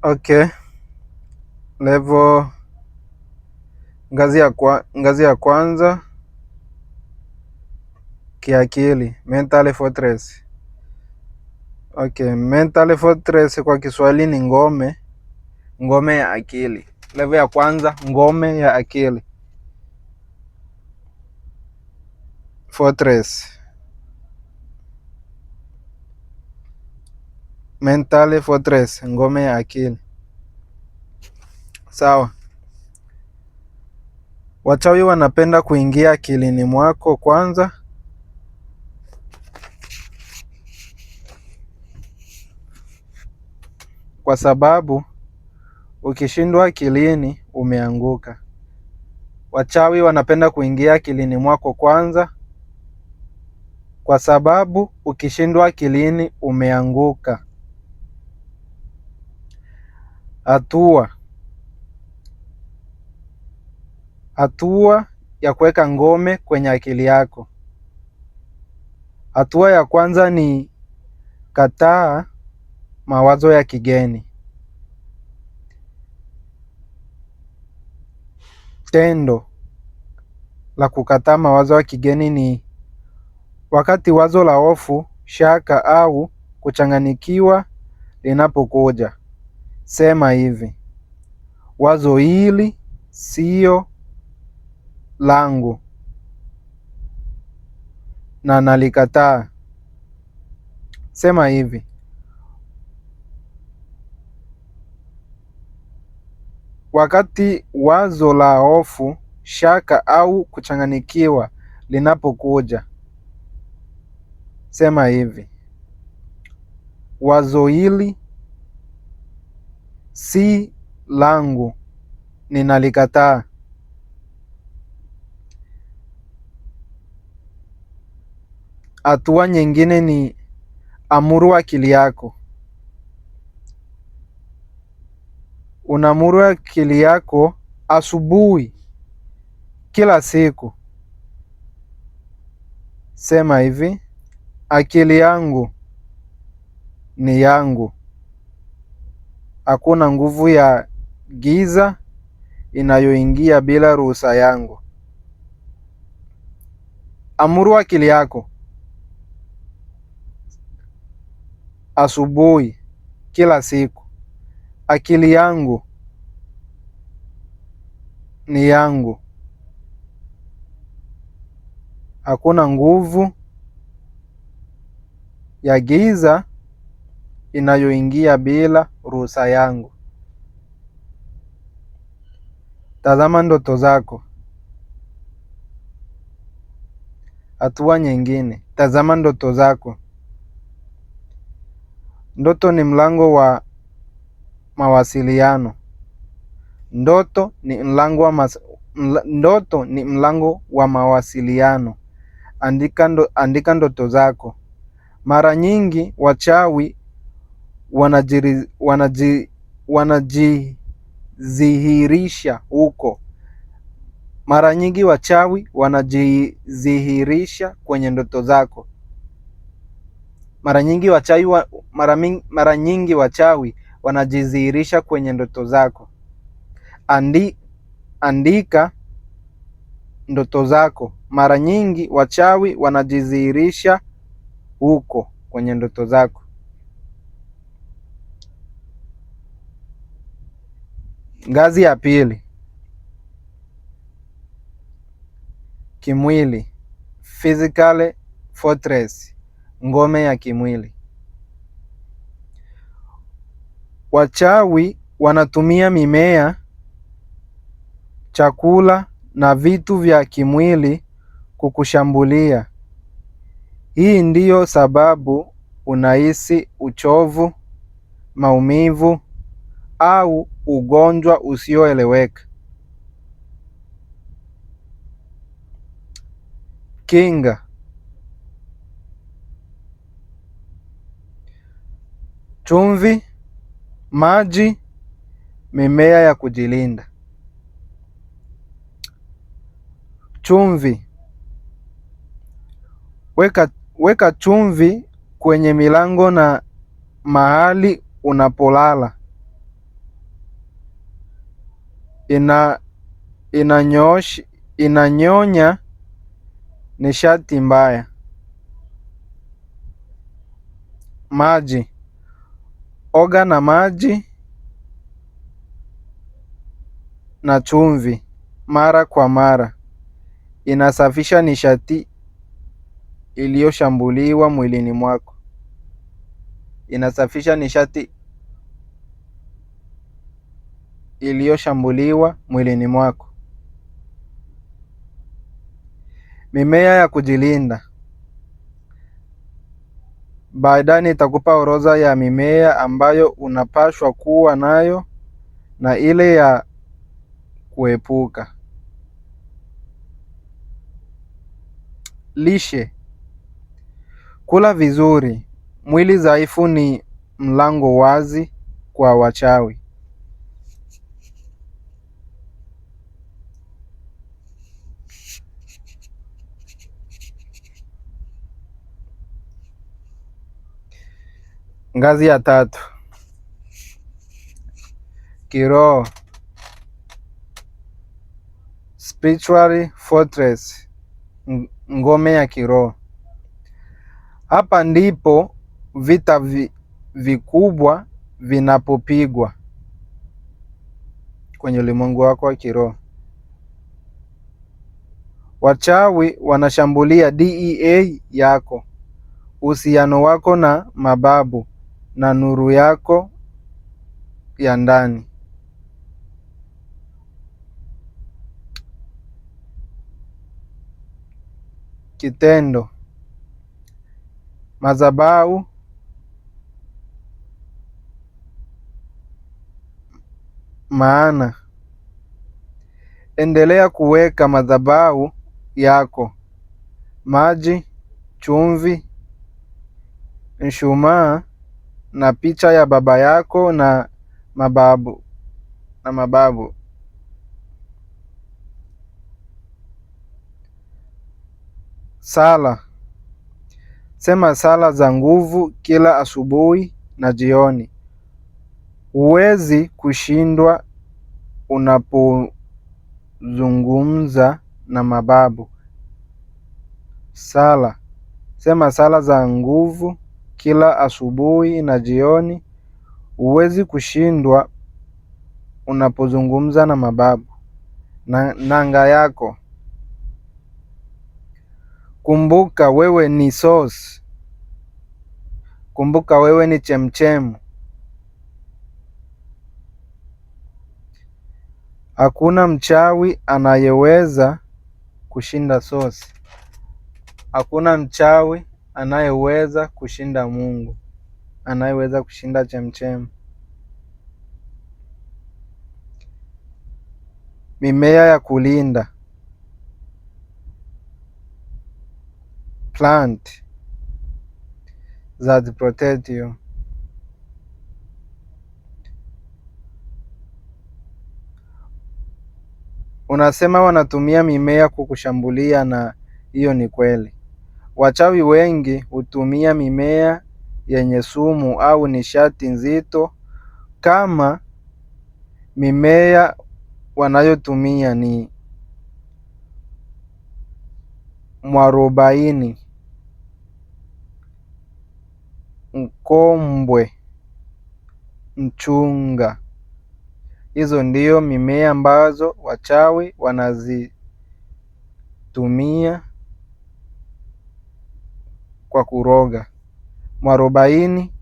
Okay. Level ngazi ya kwanza kiakili, mental fortress. Okay, mental fortress kwa Kiswahili ni ngome ya akili. Level ya kwanza, ngome ya akili. Fortress. Mental fortress, ngome ya akili. Sawa. Wachawi wanapenda kuingia akilini mwako kwanza kwa sababu ukishindwa akilini umeanguka. Wachawi wanapenda kuingia akilini mwako kwanza kwa sababu ukishindwa akilini umeanguka. Hatua ya kuweka ngome kwenye akili yako. Hatua ya kwanza ni kataa mawazo ya kigeni. Tendo la kukataa mawazo ya kigeni ni wakati wazo la hofu, shaka au kuchanganyikiwa linapokuja, sema hivi: wazo hili sio langu na nalikataa. Sema hivi: wakati wazo la hofu, shaka au kuchanganyikiwa linapokuja, sema hivi: wazo hili si langu, ninalikataa. Hatua nyingine ni amuru akili yako. Unaamuru akili yako asubuhi kila siku, sema hivi: akili yangu ni yangu, hakuna nguvu ya giza inayoingia bila ruhusa yangu. Amuru akili yako asubuhi kila siku: akili yangu ni yangu, hakuna nguvu ya giza inayoingia bila ruhusa yangu. Tazama ndoto zako. Hatua nyingine, tazama ndoto zako. Ndoto ni mlango wa mawasiliano. Ndoto ni mlango wa mawasiliano. Andika ndoto zako. Mara nyingi wachawi wanajidhihirisha huko. Mara nyingi wachawi wanajidhihirisha kwenye ndoto zako. Mara nyingi wachawi wanajidhihirisha kwenye ndoto zako. Andika ndoto zako. Mara nyingi wachawi wanajidhihirisha huko kwenye ndoto zako. Ngazi ya pili, kimwili, physical fortress, ngome ya kimwili. Wachawi wanatumia mimea, chakula na vitu vya kimwili kukushambulia. Hii ndiyo sababu unahisi uchovu, maumivu au ugonjwa usioeleweka. Kinga: chumvi, maji, mimea ya kujilinda. Chumvi: weka chumvi kwenye milango na mahali unapolala. inanyonya nishati mbaya. Maji: oga na maji na chumvi mara kwa mara. Inasafisha nishati iliyoshambuliwa mwilini mwako. Inasafisha nishati iliyoshambuliwa mwilini mwako. Mimea ya kujilinda: baadaye nitakupa orodha ya mimea ambayo unapaswa kuwa nayo na ile ya kuepuka. Lishe: kula vizuri. Mwili dhaifu ni mlango wazi kwa wachawi. Ngazi ya 3: kiroho, spiritual fortress, ngome ya kiroho. Hapa ndipo vita vikubwa vinapopigwa kwenye ulimwengu wako wa kiroho. Wachawi wanashambulia DEA yako, uhusiano wako na mababu na nuru yako ya ndani. Kitendo: madhabahu, maana endelea kuweka madhabahu yako, maji, chumvi, mshumaa na picha ya baba yako na mababu. Sala: sema sala za nguvu kila asubuhi na jioni. Huwezi kushindwa unapozungumza na mababu. Sema sala za nguvu kila asubuhi na jioni. Huwezi kushindwa unapozungumza na mababu. Nanga yako: kumbuka wewe ni source. Kumbuka wewe ni chemchemu. Hakuna mchawi anayeweza kushinda source. Hakuna mchawi anayeweza kushinda Mungu, anayeweza kushinda chemchemu. Mimea ya kulinda: plant that protect you. Unasema wanatumia mimea kukushambulia, na hiyo ni kweli. Wachawi wengi hutumia mimea yenye sumu au nishati nzito. Kama mimea wanayotumia ni mwarobaini, mkombwe, mchunga. Hizo ndio mimea ambazo wachawi wanazitumia kwa kuroga: mwarobaini,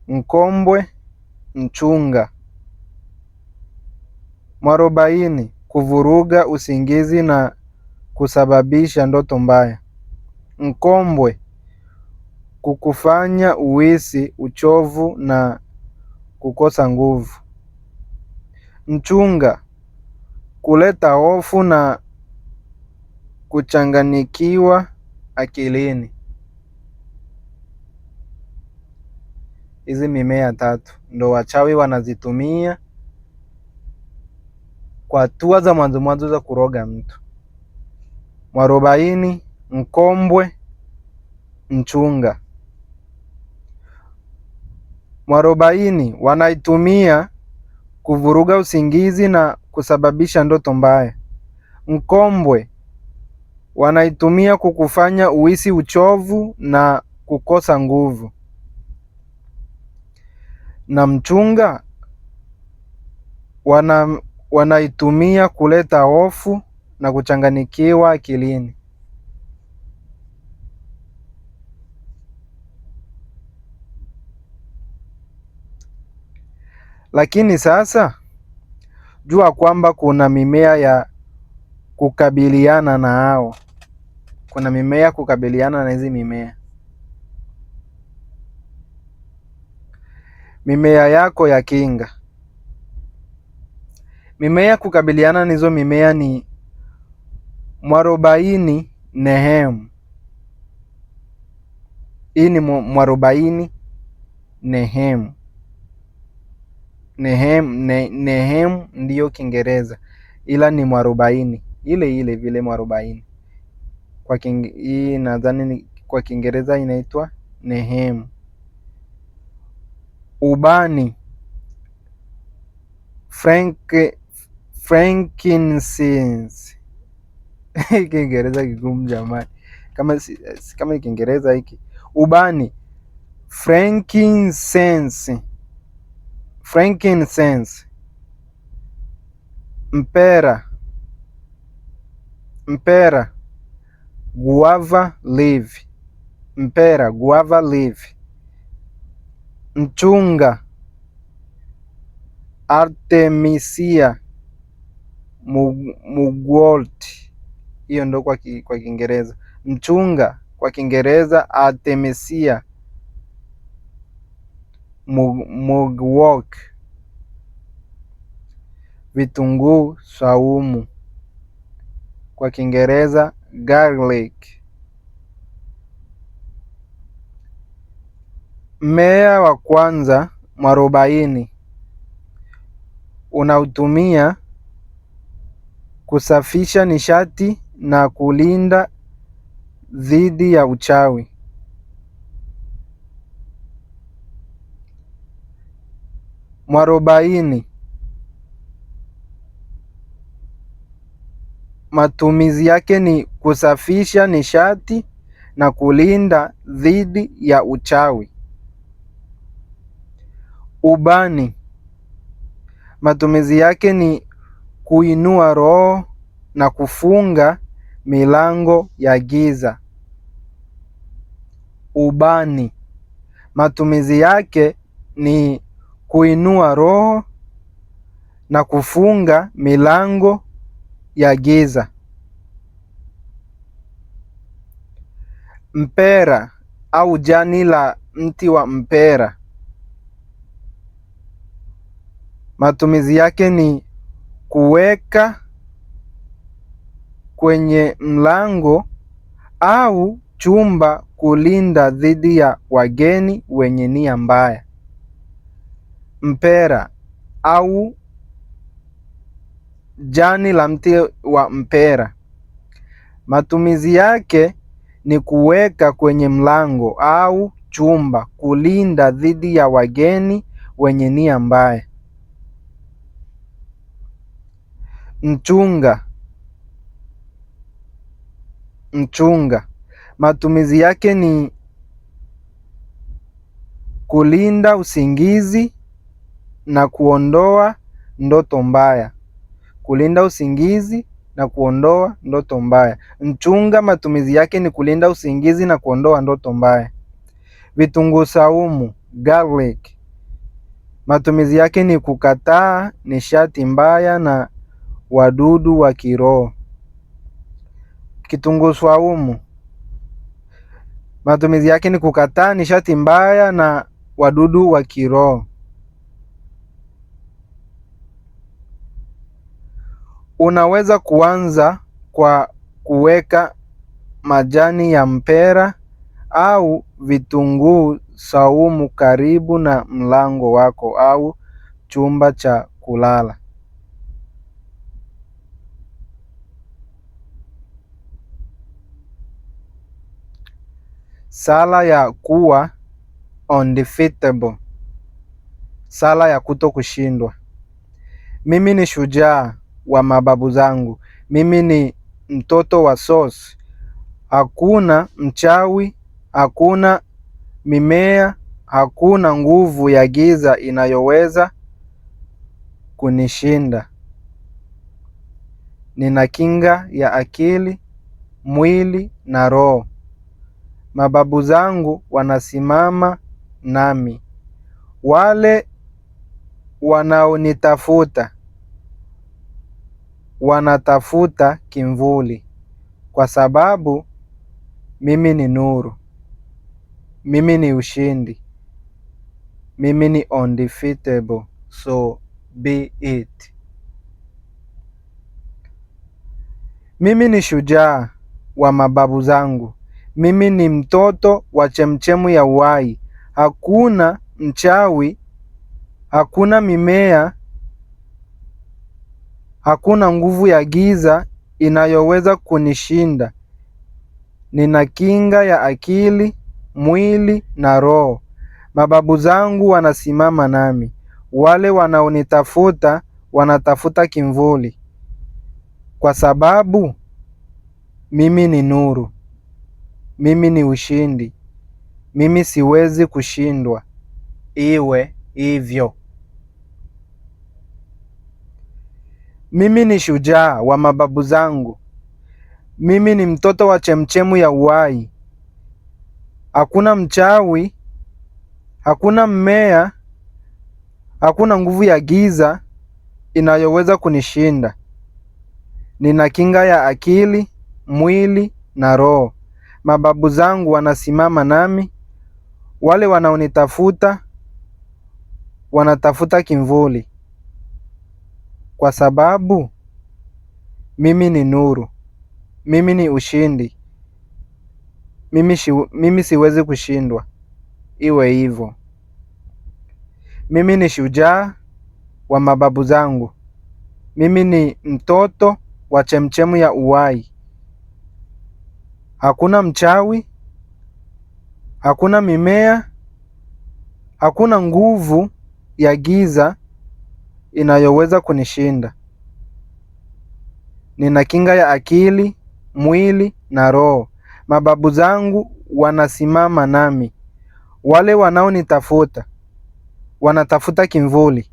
mkombwe, mchunga. Mwarobaini: kuvuruga usingizi na kusababisha ndoto mbaya. Mkombwe: kukufanya uhisi uchovu na kukosa nguvu. Mchunga: kuleta hofu na kuchanganyikiwa akilini. Hizi mimea 3 ndo wachawi wanazitumia kwa hatua za mwanzo za kuroga mtu: mwarobaini, mkombwe, mchunga. Mwarobaini wanaitumia kuvuruga usingizi na kusababisha ndoto mbaya. Mkombwe wanaitumia kukufanya uhisi uchovu na kukosa nguvu. Na mchunga wanaitumia kuleta hofu na kuchanganikiwa akilini. Lakini sasa jua kwamba kuna mimea ya kukabiliana na hao. Kuna mimea kukabiliana na hizi mimea. Mimea yako ya kinga. Mimea kukabiliana na hizo mimea ni mwarobaini nehemu. Hii ni mwarobaini nehemu. Nehemu ndiyo Kiingereza, ila ni mwarobaini ile ile vile mwarobaini. Hii nadhani kwa Kiingereza inaitwa nehemu. Ubani frankincense. Kiingereza kigumu jamani, kama Kiingereza hiki. Ubani frankincense. Mpera guava leaf. Mchunga Artemisia mugwort. Hiyo ndo kwa Kiingereza. Mchunga kwa Kiingereza Artemisia mugwort. Vitunguu saumu kwa Kiingereza garlic. Mmea wa kwanza mwarobaini unautumia kusafisha nishati na kulinda dhidi ya uchawi. Mwarobaini matumizi yake ni kusafisha nishati na kulinda dhidi ya uchawi. Ubani matumizi yake ni kuinua roho na kufunga milango ya giza. Ubani matumizi yake ni kuinua roho na kufunga milango ya giza. Mpera au jani la mti wa mpera matumizi yake ni kuweka kwenye mlango au chumba kulinda dhidi ya wageni wenye nia mbaya. Mpera au jani la mti wa mpera matumizi yake ni kuweka kwenye mlango au chumba kulinda dhidi ya wageni wenye nia mbaya. Mchunga matumizi yake ni kulinda usingizi na kuondoa ndoto mbaya. Mchunga matumizi yake ni kulinda usingizi na kuondoa ndoto mbaya. Vitunguu saumu garlic matumizi yake ni kukataa nishati mbaya na wadudu wa kiroho. Kitunguu saumu matumizi yake ni kukataa nishati mbaya na wadudu wa kiroho. Unaweza kuanza kwa kuweka majani ya mpera au vitunguu saumu karibu na mlango wako au chumba cha kulala. Sala ya kuwa undefeatable. Sala ya kuto kushindwa. Mimi ni shujaa wa mababu zangu. Mimi ni mtoto wa source. Hakuna mchawi, hakuna mimea, hakuna nguvu ya giza inayoweza kunishinda. Nina kinga ya akili, mwili na roho. Mababu zangu wanasimama nami. Wale wanaonitafuta wanatafuta kimvuli, kwa sababu mimi ni nuru. Mimi ni ushindi. Mimi ni undefeatable, so be it. Mimi ni shujaa wa mababu zangu. Mimi ni mtoto wa chemchemu ya uhai. Hakuna mchawi, hakuna mimea, hakuna nguvu ya giza inayoweza kunishinda. Nina kinga ya akili, mwili na roho. Mababu zangu wanasimama nami. Wale wanaonitafuta wanatafuta kimvuli, kwa sababu mimi ni nuru. Mimi ni ushindi. Mimi siwezi kushindwa. Iwe hivyo. Mimi ni shujaa wa mababu zangu. Mimi ni mtoto wa chemchemu ya uhai. Hakuna mchawi, hakuna mmea, hakuna nguvu ya giza inayoweza kunishinda. Nina kinga ya akili, mwili na roho. Mababu zangu wanasimama nami. Wale wanaonitafuta wanatafuta kimvuli, kwa sababu mimi ni nuru. Mimi ni ushindi. Mimi siwezi kushindwa. Iwe hivyo. Mimi ni shujaa wa mababu zangu. Mimi ni mtoto wa chemchemu ya uhai. Hakuna mchawi, hakuna mimea, hakuna nguvu ya giza inayoweza kunishinda. Nina kinga ya akili, mwili na roho. Mababu zangu wanasimama nami. Wale wanaonitafuta wanatafuta kimvuli,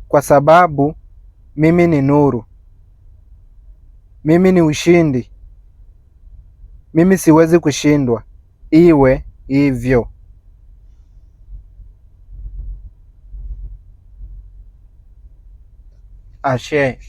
kwa sababu mimi ni nuru. Mimi ni ushindi. Mimi siwezi kushindwa. Iwe hivyo. Ashe.